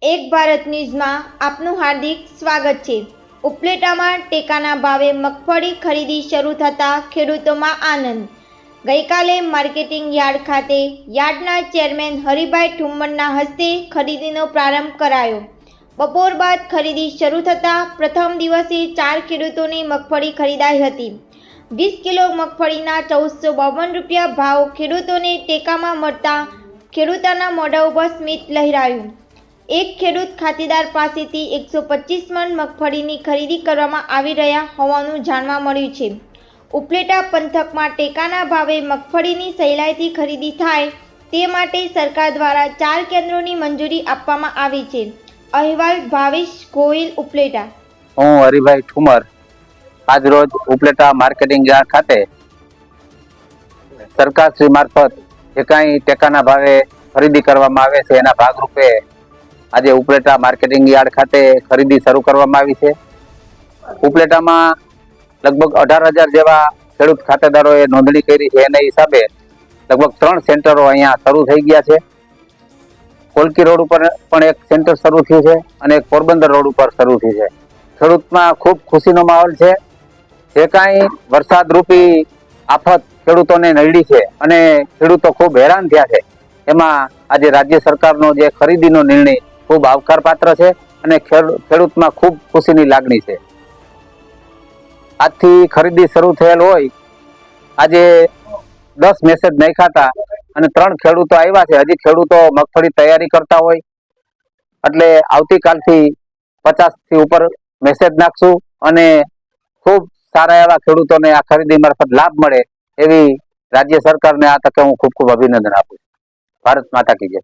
એક ભારત ન્યૂઝમાં આપનું હાર્દિક સ્વાગત છે। ઉપલેટામાં ટેકાના ભાવે મગફળી ખરીદી શરૂ થતાં ખેડૂતોમાં આનંદ। ગઈકાલે માર્કેટિંગ યાર્ડ ખાતે યાર્ડના ચેરમેન હરિભાઈ ઠુમ્મરના હસ્તે ખરીદીનો પ્રારંભ કરાયો। બપોર બાદ ખરીદી શરૂ થતાં પ્રથમ દિવસે 4 ખેડૂતોની મગફળી ખરીદાઈ હતી। 20 કિલો મગફળીના 1452 રૂપિયા ભાવ ખેડૂતોને ટેકામાં મળતા ખેડૂતોના મોઢા ઉપર સ્મિત લહેરાયું। એક ખેડૂત ખાતેદાર પાસેથી 125 મણ મગફળીની ખરીદી કરવામાં આવી રહ્યા હોવાનું જાણવા મળ્યું છે। ઉપલેટા પંથકમાં ટેકાના ભાવે મગફળીની સહેલાઈથી ખરીદી થાય તે માટે સરકાર દ્વારા 4 કેન્દ્રોની મંજૂરી આપવામાં આવી છે। અહેવાલ ભાવેશ ગોહિલ, ઉપલેટા। હું હરિભાઈ ઠુમર આજ રોજ ઉપલેટા માર્કેટિંગ યાર્ડ ખાતે સરકાર શ્રી મારફત જે કાંઈ ટેકાના ભાવે ખરીદી કરવામાં આવે છે એના ભાગરૂપે આજે ઉપલેટા માર્કેટિંગ યાર્ડ ખાતે ખરીદી શરૂ કરવામાં આવી છે। ઉપલેટામાં લગભગ 18,000 જેવા ખેડૂત ખાતેદારોએ નોંધણી કરી છે। એના હિસાબે લગભગ 3 સેન્ટરો અહીંયા શરૂ થઈ ગયા છે। કોલકી રોડ ઉપર પણ એક સેન્ટર શરૂ થયું છે અને એક પોરબંદર રોડ ઉપર શરૂ થયું છે। ખેડૂતમાં ખૂબ ખુશીનો માહોલ છે। જે કાંઈ વરસાદ રૂપી આફત ખેડૂતોને નડી છે અને ખેડૂતો ખૂબ હેરાન થયા છે, એમાં આજે રાજ્ય સરકારનો જે ખરીદીનો નિર્ણય ખૂબ આવકાર પાત્ર છે અને ખેડૂતમાં ખૂબ ખુશીની લાગણી છે। આજથી ખરીદી શરૂ થયેલ હોય, આજે 10 મેસેજ નાખ્યા હતા અને 3 ખેડૂતો આવ્યા છે। હજી ખેડૂતો મગફળી તૈયારી કરતા હોય એટલે આવતીકાલથી 50 થી ઉપર મેસેજ નાખશું અને ખૂબ સારા એવા ખેડૂતોને આ ખરીદી મારફત લાભ મળે એવી રાજ્ય સરકારને આ તકે હું ખૂબ ખૂબ અભિનંદન આપું છું। ભારત માતા કી જય।